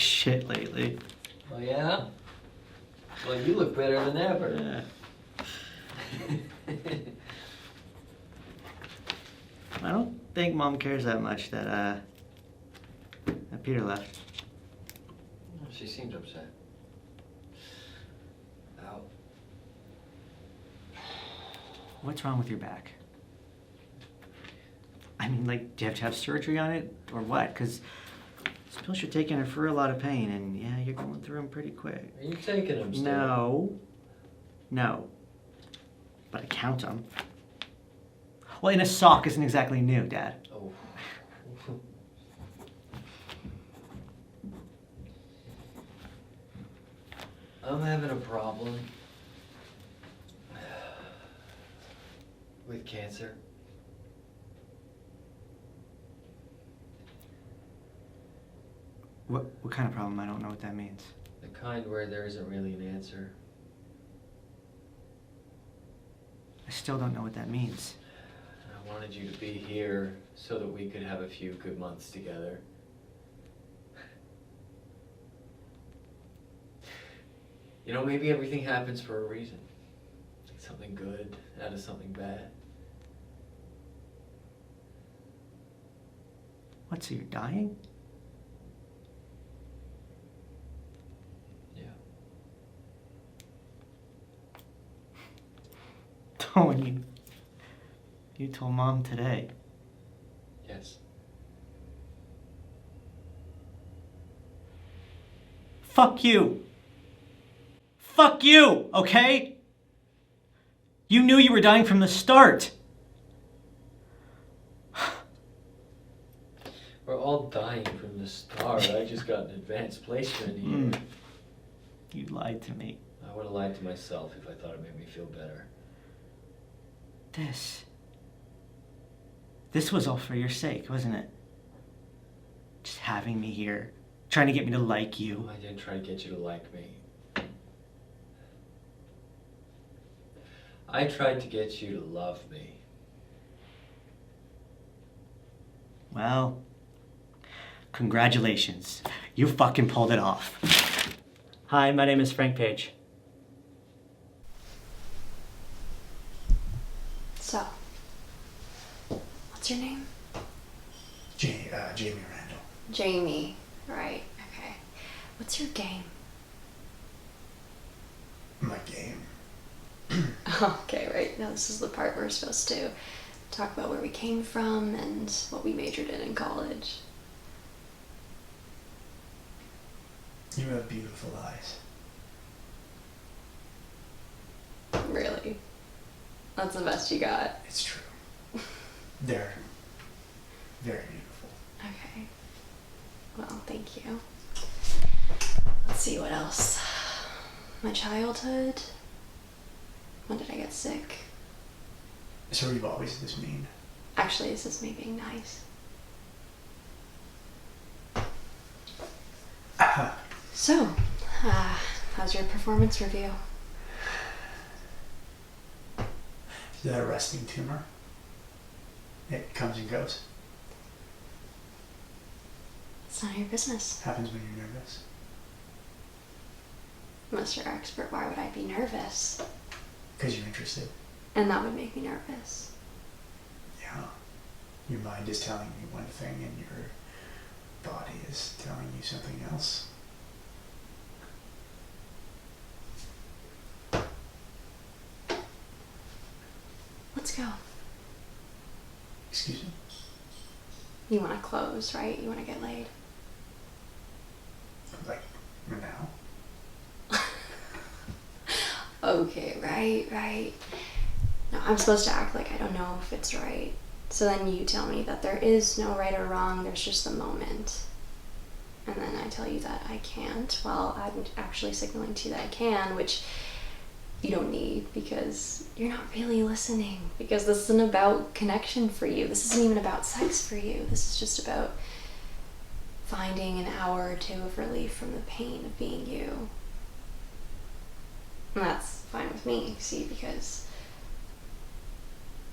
shit lately. Oh yeah? Well, you look better than ever. I don't think Mom cares that much that Peter left. She seems upset. Ow. What's wrong with your back? I mean, like, do you have to have surgery on it, or what? Because suppose you're taking her for a lot of pain, and yeah, you're going through them pretty quick. Are you taking them still? No. No. But I count them. Well, in a sock isn't exactly new, Dad. Oh. I'm having a problem with cancer. What kind of problem? I don't know what that means. The kind where there isn't really an answer. I still don't know what that means. I wanted you to be here so that we could have a few good months together. You know, maybe everything happens for a reason. Like something good out of something bad. What, so you're dying? Yeah. Oh, you told Mom today. Yes. Fuck you! Fuck you, okay? You knew you were dying from the start. We're all dying from the start. I just got an advanced placement here. You lied to me. I would have lied to myself if I thought it made me feel better. This was all for your sake, wasn't it? Just having me here, trying to get me to like you. I didn't try to get you to like me. I tried to get you to love me. Well, congratulations. You fucking pulled it off. Hi, my name is Frank Page. So, what's your name? Jamie Randall. Jamie. Right, okay. What's your game? My game. Okay, right. Now this is the part we're supposed to talk about where we came from and what we majored in college. You have beautiful eyes. Really? That's the best you got? It's true. They're very beautiful. Okay. Well, thank you. Let's see what else. My childhood. When did I get sick? So you've always this mean? Actually, this is me being nice. So, how's your performance review? Is that a resting tumor? It comes and goes. It's none of your business. Happens when you're nervous. Mr. Expert, why would I be nervous? Because you're interested. And that would make me nervous. Yeah. Your mind is telling you one thing and your body is telling you something else. Let's go. Excuse me? You want to close, right? You want to get laid? Like, now? Okay, right. No, I'm supposed to act like I don't know if it's right. So then you tell me that there is no right or wrong, there's just the moment. And then I tell you that I can't. Well, I'm actually signaling to you that I can, which you don't need because you're not really listening. Because this isn't about connection for you. This isn't even about sex for you. This is just about finding an hour or two of relief from the pain of being you. And that's fine with me, see, because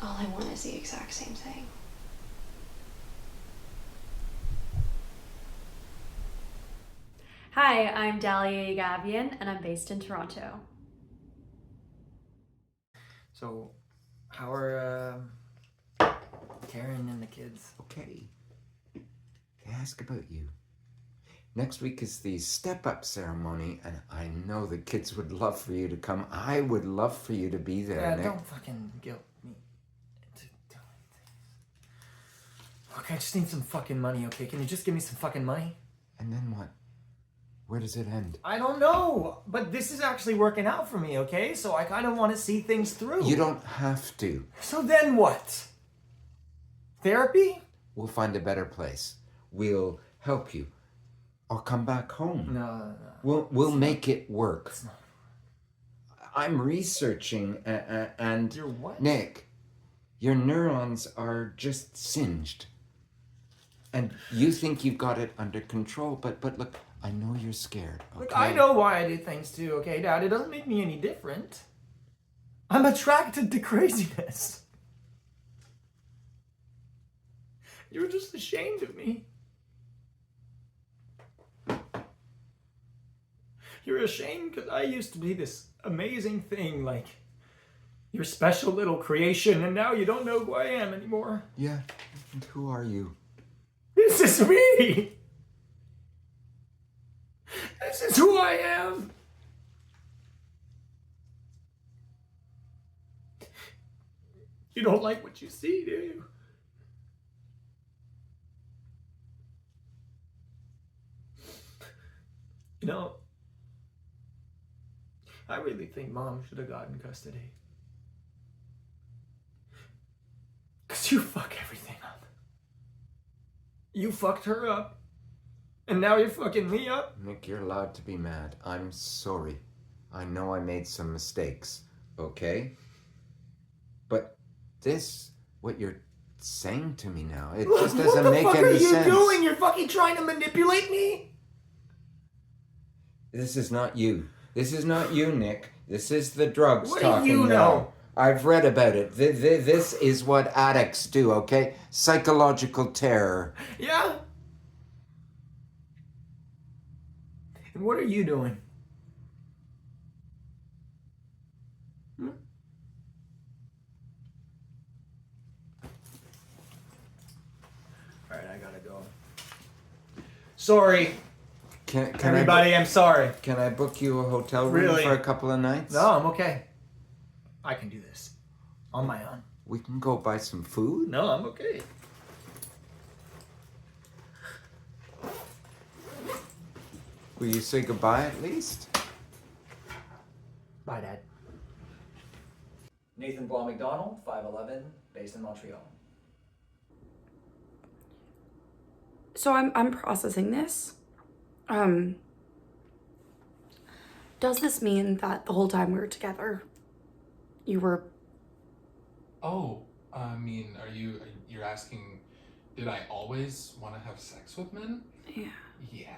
all I want is the exact same thing. Hi, I'm Dahlia Gavian, and I'm based in Toronto. So, how are Karen and the kids? Okay. They ask about you. Next week is the step-up ceremony, and I know the kids would love for you to come. I would love for you to be there, Yeah, Nick. don't fucking guilt me into doing things. Look, I just need some fucking money, okay? Can you just give me some fucking money? And then what? Where does it end? I don't know, but this is actually working out for me, okay? So I kind of want to see things through. You don't have to. So then what? Therapy? We'll find a better place. We'll help you. Or come back home. No. We'll make it work. It's not. I'm researching and... You're what? Nick, your neurons are just singed. And you think you've got it under control, but look, I know you're scared, okay? Look, I know why I do things too, okay, Dad? It doesn't make me any different. I'm attracted to craziness. You're just ashamed of me. You're ashamed because I used to be this amazing thing, like your special little creation, and now you don't know who I am anymore. Yeah, and who are you? This is me! This is who I am! You don't like what you see, do you? You know, I really think Mom should have gotten custody. 'Cause you fuck everything up. You fucked her up. And now you're fucking me up? Nick, you're allowed to be mad. I'm sorry. I know I made some mistakes, okay? But what you're saying to me now, it just doesn't make any sense. What the fuck are you doing? You're fucking trying to manipulate me? This is not you. This is not you, Nick. This is the drugs What talking do you now. know? I've read about it. This is what addicts do, okay? Psychological terror. Yeah? And what are you doing? Alright, I gotta go. Sorry, Can everybody, I'm sorry. Can I book you a hotel room Really? for a couple of nights? No, I'm okay. I can do this. On my own. We can go buy some food? No, I'm okay. Will you say goodbye at least? Bye, Dad. Nathan Blah McDonald, 5'11", based in Montreal. So I'm processing this. Does this mean that the whole time we were together, you were... Oh, I mean, you're asking, did I always want to have sex with men? Yeah. Yeah.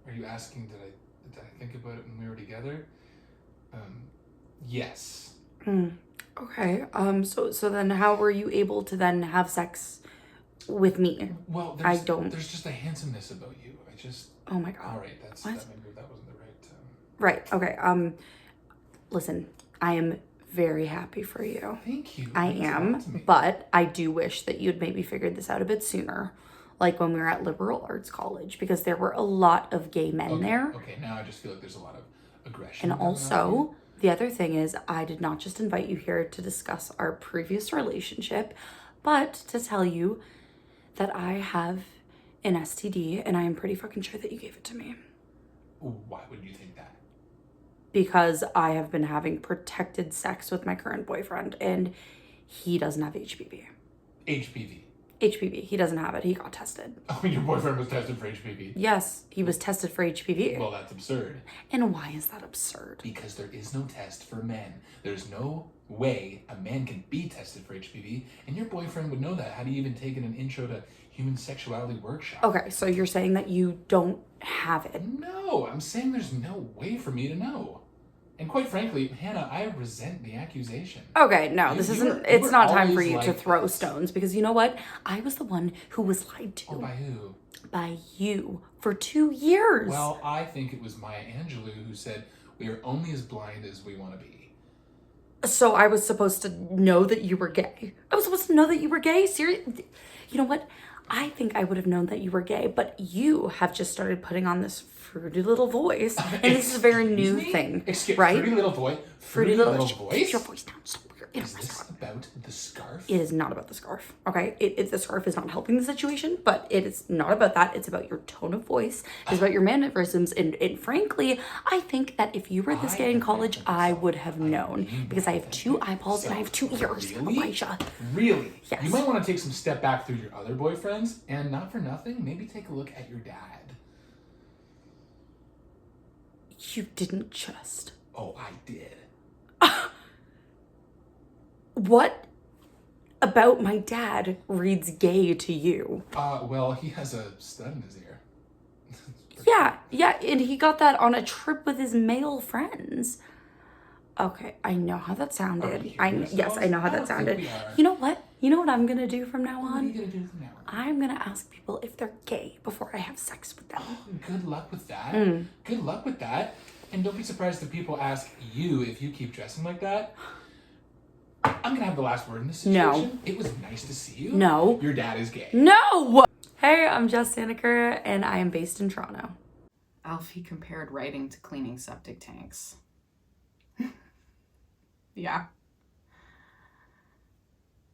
Are you asking, did I think about it when we were together? Yes. Okay. So then how were you able to then have sex with me? Well, I don't... There's just a handsomeness about you. I just... Oh my God. All right, that wasn't the right... Right. Okay. Listen, I am very happy for you. Thank you. I am, but I do wish that you'd maybe figured this out a bit sooner. Like when we were at liberal arts college, because there were a lot of gay men there. Okay, now I just feel like there's a lot of aggression. And also, the other thing is, I did not just invite you here to discuss our previous relationship, but to tell you that I have an STD, and I am pretty fucking sure that you gave it to me. Why would you think that? Because I have been having protected sex with my current boyfriend, and he doesn't have HPV. HPV. HPV. He doesn't have it. He got tested. Oh, your boyfriend was tested for HPV? Yes, he was tested for HPV. Well, that's absurd. And why is that absurd? Because there is no test for men. There's no way a man can be tested for HPV, and your boyfriend would know that. Had he even taken an intro to human sexuality workshop? Okay, so you're saying that you don't have it. No, I'm saying there's no way for me to know. And quite frankly, Hannah, I resent the accusation. Okay, no, it's not time for you to throw this. stones, because you know what? I was the one who was lied to. Oh, by who? by you for 2 years. Well, I think it was Maya Angelou who said, "We are only as blind as we want to be." So I was supposed to know that you were gay. I was supposed to know that you were gay? Seriously? You know what? I think I would have known that you were gay, but you have just started putting on this fruity little voice, and this is a very new thing, right? Fruity little voice. Fruity little voice. Keep your voice down. So weird. Is this about the scarf? It is not about the scarf, okay? The scarf is not helping the situation, but it is not about that. It's about your tone of voice. It's about your mannerisms. And frankly, I think that if you were this gay in college, I would have known. Because I have 2 eyeballs and I have 2 ears, Elijah. Really? Yes. You might want to take some step back through your other boyfriends, and not for nothing, maybe take a look at your dad. You didn't just... Oh, I did. What about my dad reads gay to you? Well, he has a stud in his ear. Yeah, and he got that on a trip with his male friends. Okay, I know how that sounded. Yes, I know how that sounded. You know what? You know what I'm gonna do from now on? What are you gonna do from now on? I'm gonna ask people if they're gay before I have sex with them. Good luck with that. Good luck with that. And don't be surprised if people ask you if you keep dressing like that. I'm gonna have the last word in this situation. No. It was nice to see you. No. Your dad is gay. No! Hey, I'm Jess Saniker, and I am based in Toronto. Alfie compared writing to cleaning septic tanks. Yeah.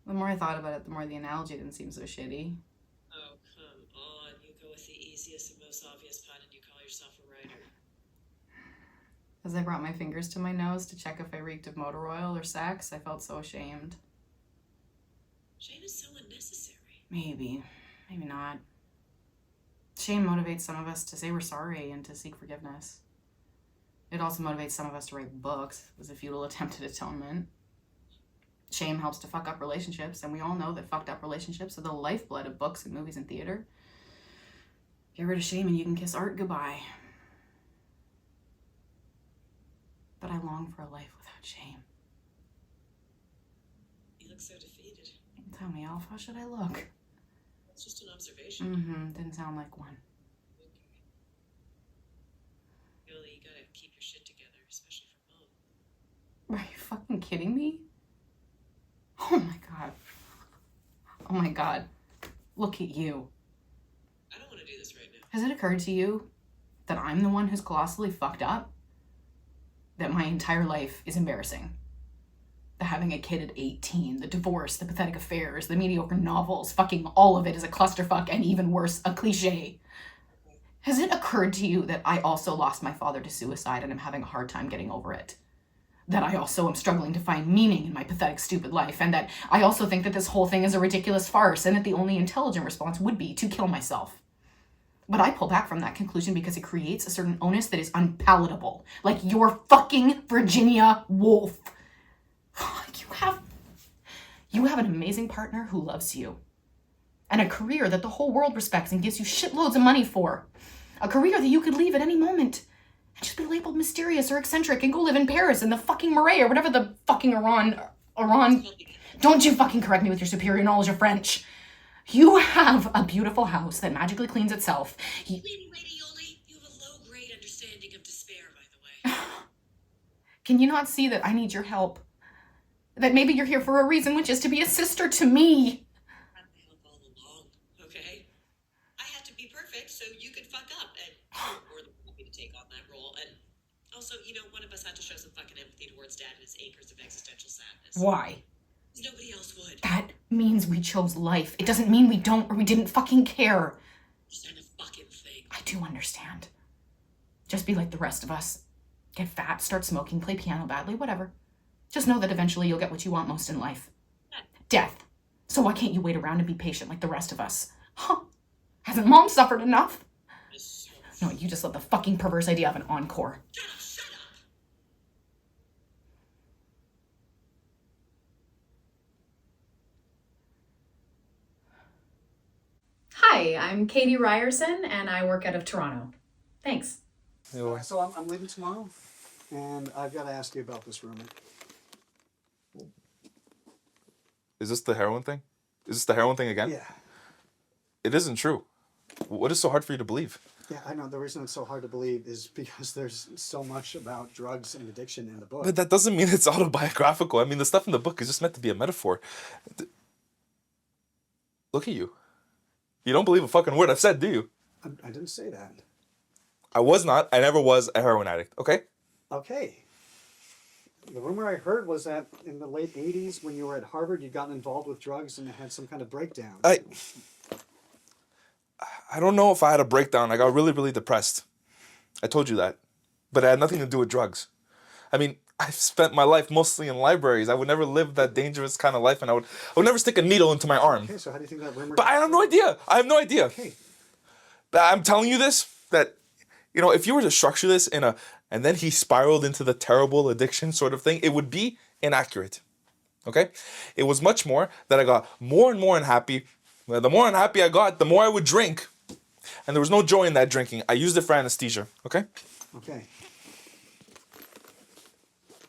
The more I thought about it, the more the analogy didn't seem so shitty. Oh, come on. You go with the easiest and most obvious pun and you call yourself a writer. As I brought my fingers to my nose to check if I reeked of motor oil or sex, I felt so ashamed. Shame is so unnecessary. Maybe not. Shame motivates some of us to say we're sorry and to seek forgiveness. It also motivates some of us to write books as a futile attempt at atonement. Shame helps to fuck up relationships, and we all know that fucked up relationships are the lifeblood of books and movies and theater. Get rid of shame and you can kiss art goodbye. But I long for a life without shame. You look so defeated. Tell me, Alf, how should I look? It's just an observation. Didn't sound like one. Okay. Really, you gotta keep your shit together, especially for Mom. Are you fucking kidding me? Oh my god. Oh my god. Look at you. I don't want to do this right now. Has it occurred to you that I'm the one who's colossally fucked up? That my entire life is embarrassing? The having a kid at 18, the divorce, the pathetic affairs, the mediocre novels, fucking all of it is a clusterfuck and even worse, a cliche. Has it occurred to you that I also lost my father to suicide and am having a hard time getting over it? That I also am struggling to find meaning in my pathetic, stupid life, and that I also think that this whole thing is a ridiculous farce and that the only intelligent response would be to kill myself. But I pull back from that conclusion because it creates a certain onus that is unpalatable. Like your fucking Virginia Woolf. You have an amazing partner who loves you. And a career that the whole world respects and gives you shitloads of money for. A career that you could leave at any moment and just be labeled mysterious or eccentric and go live in Paris in the fucking Marais or whatever the fucking Iran. Don't you fucking correct me with your superior knowledge of French. You have a beautiful house that magically cleans itself. Lady Radioli, you have a low-grade understanding of despair, by the way. Can you not see that I need your help? That maybe you're here for a reason, which is to be a sister to me. I'm the help all along, okay? I have to be perfect so you could fuck up, and you're more than happy to take on that role. And also, one of us had to show some fucking empathy towards Dad and his acres of existential sadness. Why? Because nobody else would. That means we chose life. It doesn't mean we don't or we didn't fucking care. Just not a fucking thing. I do understand. Just be like the rest of us. Get fat, start smoking, play piano badly, whatever. Just know that eventually you'll get what you want most in life. Death. So why can't you wait around and be patient like the rest of us? Huh? Hasn't Mom suffered enough? No, you just love the fucking perverse idea of an encore. Shut up! Hi, I'm Katie Ryerson, and I work out of Toronto. Thanks. So I'm leaving tomorrow, and I've got to ask you about this roommate. Is this the heroin thing? Is this the heroin thing again? Yeah. It isn't true. What is so hard for you to believe? Yeah, I know. The reason it's so hard to believe is because there's so much about drugs and addiction in the book. But that doesn't mean it's autobiographical. I mean, the stuff in the book is just meant to be a metaphor. Look at you. You don't believe a fucking word I've said, do you? I didn't say that. I was not. I never was a heroin addict, okay? Okay. The rumor I heard was that in the late 80s, when you were at Harvard, you'd gotten involved with drugs and had some kind of breakdown. I don't know if I had a breakdown. I got really, really depressed. I told you that. But it had nothing to do with drugs. I mean, I've spent my life mostly in libraries. I would never live that dangerous kind of life, and I would never stick a needle into my arm. Okay, so how do you think that rumor... But I have no idea. I have no idea. Okay. But I'm telling you this, that, you know, if you were to structure this in a... And then he spiraled into the terrible addiction sort of thing, it would be inaccurate. Okay? It was much more that I got more and more unhappy. The more unhappy I got, the more I would drink. And there was no joy in that drinking. I used it for anesthesia, okay? Okay.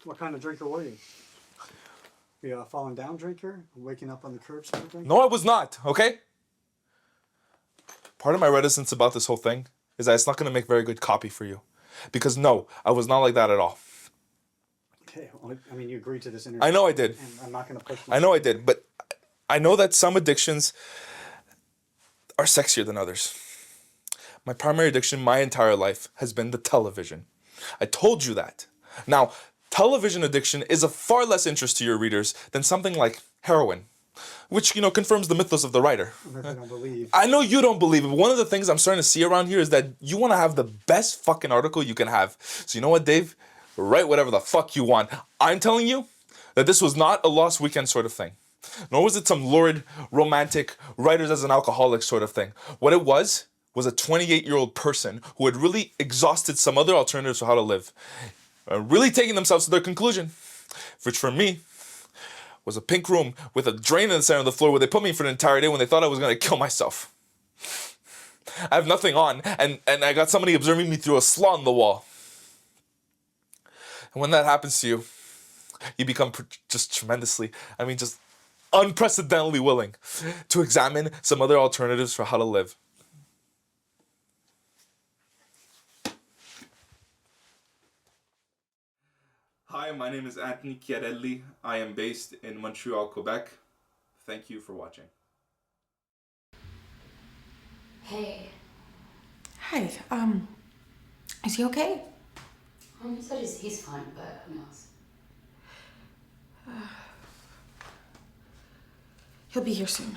What kind of drinker were you? Were you a falling down drinker? Waking up on the curb sort of thing? No, I was not, okay? Part of my reticence about this whole thing is that it's not going to make very good copy for you. Because no, I was not like that at all. Okay, well, I mean, you agreed to this interview. I know I did. And I'm not going to push I know I did, but I know that some addictions are sexier than others. My primary addiction my entire life has been the television. I told you that. Now, television addiction is of far less interest to your readers than something like heroin, which, you know, confirms the mythos of the writer. I don't believe. I know you don't believe it, but one of the things I'm starting to see around here is that you want to have the best fucking article you can have. So you know what, Dave? Write whatever the fuck you want. I'm telling you that this was not a Lost Weekend sort of thing. Nor was it some lurid, romantic, writers as an alcoholic sort of thing. What it was a 28-year-old person who had really exhausted some other alternatives for how to live. Really taking themselves to their conclusion. Which for me was a pink room with a drain in the center of the floor where they put me for an entire day when they thought I was going to kill myself. I have nothing on, and I got somebody observing me through a slot in the wall. And when that happens to you, you become just tremendously, just unprecedentedly willing to examine some other alternatives for how to live. Hi, my name is Anthony Chiarelli. I am based in Montreal, Quebec. Thank you for watching. Hey. Hi, is he okay? He said he's fine, but who knows? He'll be here soon.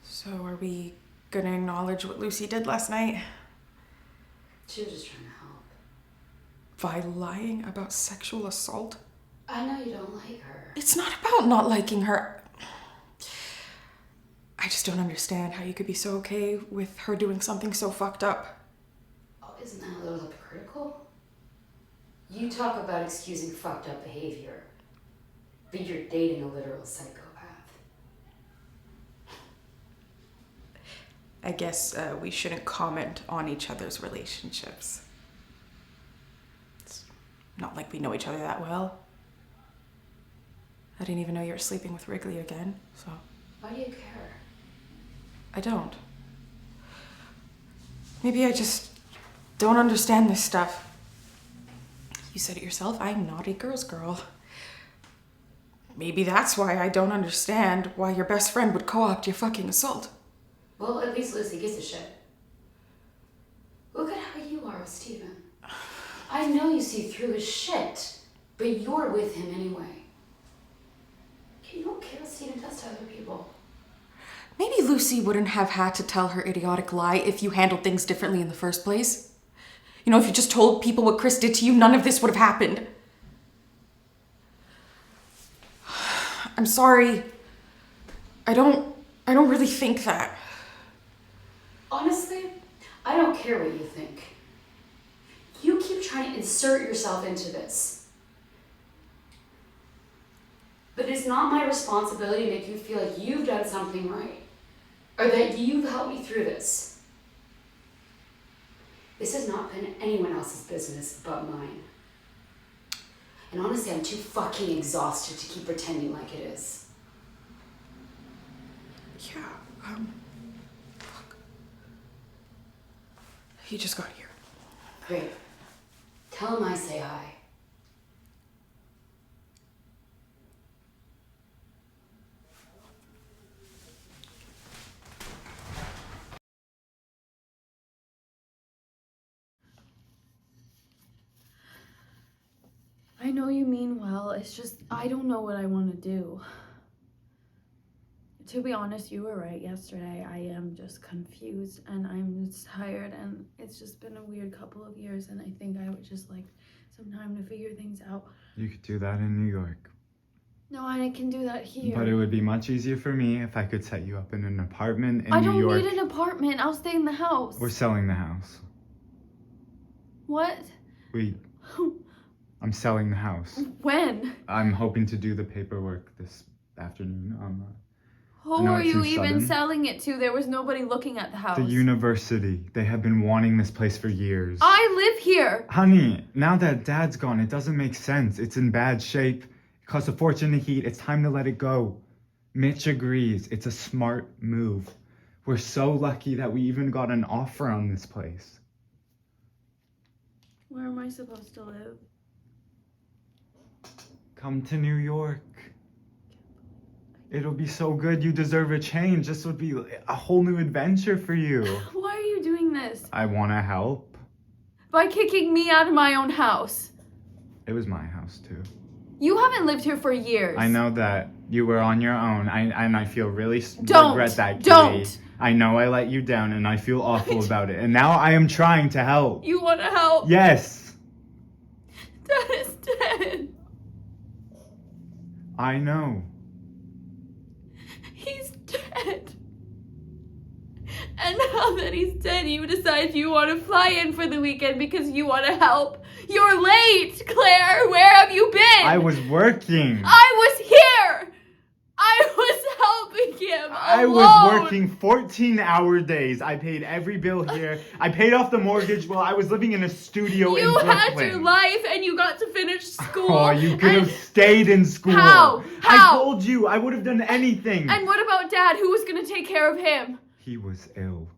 So are we gonna acknowledge what Lucy did last night? She was just trying to help. By lying about sexual assault? I know you don't like her. It's not about not liking her. I just don't understand how you could be so okay with her doing something so fucked up. Oh, isn't that a little hypocritical? You talk about excusing fucked up behavior, but you're dating a literal psychopath. I guess we shouldn't comment on each other's relationships. It's not like we know each other that well. I didn't even know you were sleeping with Wrigley again, so... Why do you care? I don't. Maybe I just don't understand this stuff. You said it yourself, I'm not a girl's girl. Maybe that's why I don't understand why your best friend would co-opt your fucking assault. Well, at least Lucy gives a shit. Look at how you are with Steven. I know you see through his shit, but you're with him anyway. You don't care what Steven does to other people. Maybe Lucy wouldn't have had to tell her idiotic lie if you handled things differently in the first place. You know, if you just told people what Chris did to you, none of this would have happened. I'm sorry. I don't really think that. Honestly, I don't care what you think. You keep trying to insert yourself into this. But it's not my responsibility to make you feel like you've done something right, or that you've helped me through this. This has not been anyone else's business but mine. And honestly, I'm too fucking exhausted to keep pretending like it is. Yeah, He just got here. Great. Tell him I say hi. I know you mean well, it's just I don't know what I want to do. To be honest, you were right yesterday. I am just confused and I'm just tired, and it's just been a weird couple of years, and I think I would just like some time to figure things out. You could do that in New York. No, I can do that here. But it would be much easier for me if I could set you up in an apartment in I New York. don't need an apartment. I'll stay in the house. We're selling the house. What? I'm selling the house. When? I'm hoping to do the paperwork this afternoon. I Who know are it you seems even sudden. selling it to? There was nobody looking at the house. The university. They have been wanting this place for years. I live here. Honey, now that Dad's gone, it doesn't make sense. It's in bad shape. It costs a fortune to heat. It's time to let it go. Mitch agrees. It's a smart move. We're so lucky that we even got an offer on this place. Where am I supposed to live? Come to New York. It'll be so good. You deserve a change. This would be a whole new adventure for you. Why are you doing this? I want to help. By kicking me out of my own house. It was my house, too. You haven't lived here for years. I know that. You were on your own. And I feel really regret that, Kitty. Don't! I know I let you down, and I feel awful about it. And now I am trying to help. You want to help? Yes. Dad is dead. I know. He's dead. And now that he's dead, you decide you want to fly in for the weekend because you want to help. You're late, Claire. Where have you been? I was working. I was here. I was helping him alone. I was working 14-hour days. I paid every bill here. I paid off the mortgage while I was living in a studio in You Brooklyn. had your life and you got to finish school. Oh, you could have stayed in school. How? I told you I would have done anything. And what about Dad? Who was going to take care of him? He was ill.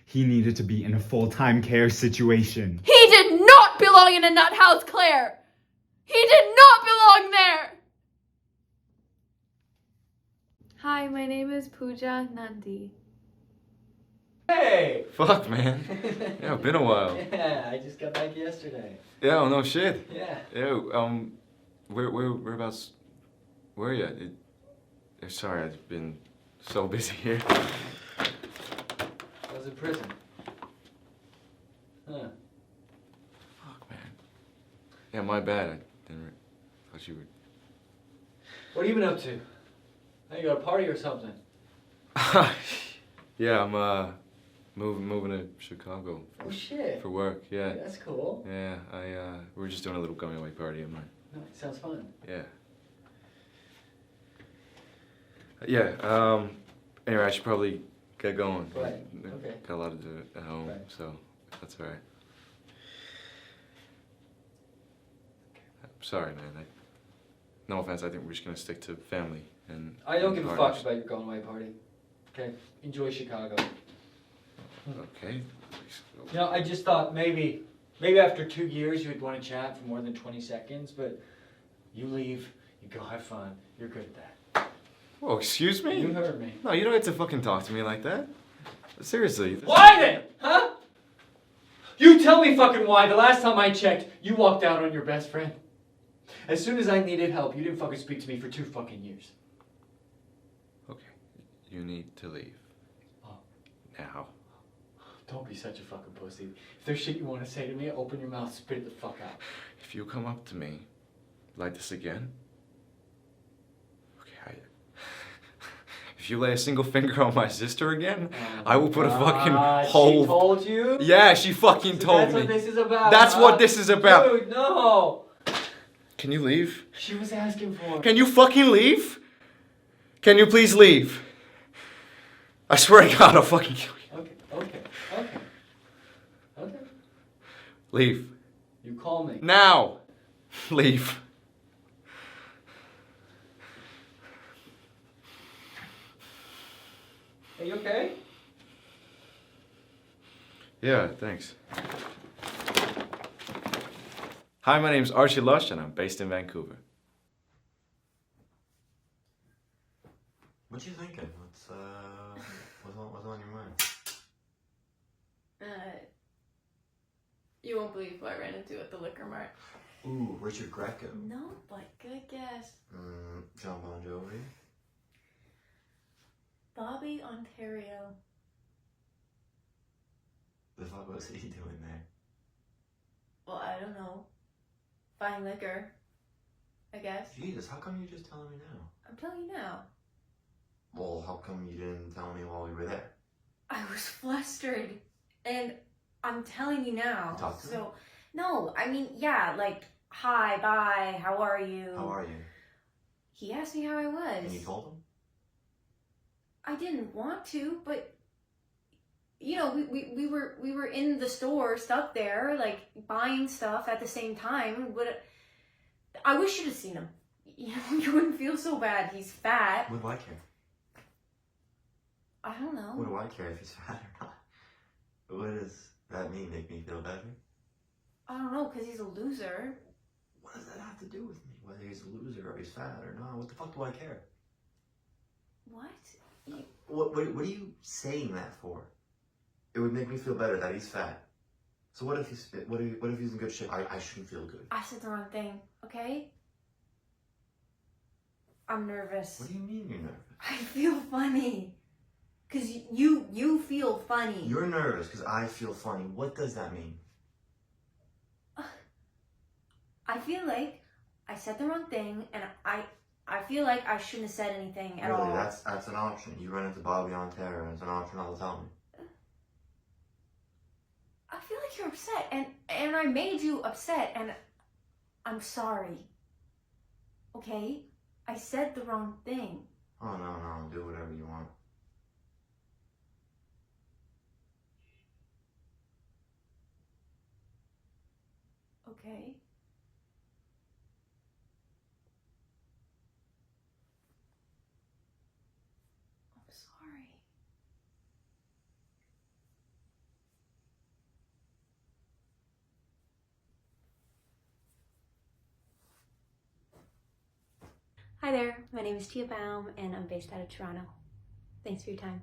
He needed to be in a full-time care situation. He did not belong in a nut house, Claire. He did not belong there. Hi, my name is Pooja Nandi. Hey! Fuck, man. Yeah, been a while. Yeah, I just got back yesterday. Yeah, oh, no shit. Yeah. Yeah, whereabouts, where are you? Sorry, I've been so busy here. I was in prison. Huh. Fuck, man. Yeah, my bad. I didn't thought you were... What have you been up to? Hey, you got a party or something? Yeah, I'm, moving to Chicago. Oh, shit. For work, yeah. Hey, that's cool. Yeah, we're just doing a little going away party of mine. No, it sounds fun. Yeah. Yeah, anyway, I should probably get going. Right, okay. Got a lot to do at home, Right. so that's all right. Sorry, man. No offense, I think we're just gonna stick to family and... I don't give a partners. fuck about your going away party. Okay? Enjoy Chicago. Okay. You know, I just thought maybe after 2 years you would want to chat for more than 20 seconds, but you leave, you go have fun, you're good at that. Whoa, excuse me? You heard me. No, you don't have to fucking talk to me like that. Seriously. Why then? Huh? You tell me fucking why. The last time I checked, you walked out on your best friend. As soon as I needed help, you didn't fucking speak to me for 2 fucking years. Okay, you need to leave. Oh. Now. Don't be such a fucking pussy. If there's shit you want to say to me, open your mouth, spit it the fuck out. If you come up to me like this again, okay, if you lay a single finger on my sister again, I will put a fucking hole. She told you? Yeah, she fucking So told that's me. what this is about. That's huh? what this is about. Dude, no. Can you leave? She was asking for it. Can you fucking leave? Can you please leave? I swear to God, I'll fucking kill you. Okay. Leave. You call me. Now. Leave. Hey, Are you okay? Yeah, thanks. Hi, my name's Archie Lush, and I'm based in Vancouver. What you thinking? What's on your mind? You won't believe who I ran into at the liquor mart. Ooh, Richard Greco. No, but good guess. John Bon Jovi. Bobby Ontario. The fuck was he doing there? Well, I don't know. Buying liquor, I guess. Jesus, how come you're just telling me now? I'm telling you now. Well, how come you didn't tell me while we were there? I was flustered, and I'm telling you now. Talk to me. So, no, I mean, yeah, like, hi, bye, how are you? How are you? He asked me how I was. And you told him? I didn't want to, but you know, we were in the store, stuck there, like buying stuff at the same time. But I wish you'd have seen him. You know, you wouldn't feel so bad. He's fat. What do I care? I don't know. What do I care if he's fat or not? What does that mean? Make me feel better? I don't know, because he's a loser. What does that have to do with me? Whether he's a loser or he's fat or not? What the fuck do I care? What? What are you saying that for? It would make me feel better that he's fat. So what if he's fit? What if he's in good shape? I shouldn't feel good. I said the wrong thing, okay? I'm nervous. What do you mean you're nervous? I feel funny. Because you feel funny. You're nervous because I feel funny. What does that mean? I feel like I said the wrong thing, and I feel like I shouldn't have said anything at all. Really, that's an option. You run into Bobby Ontario, and it's an option all the time. I feel like you're upset, and I made you upset, and I'm sorry. Okay? I said the wrong thing. Oh, no, do whatever you want. Okay? I'm sorry. Hi there, my name is Tia Baum and I'm based out of Toronto. Thanks for your time.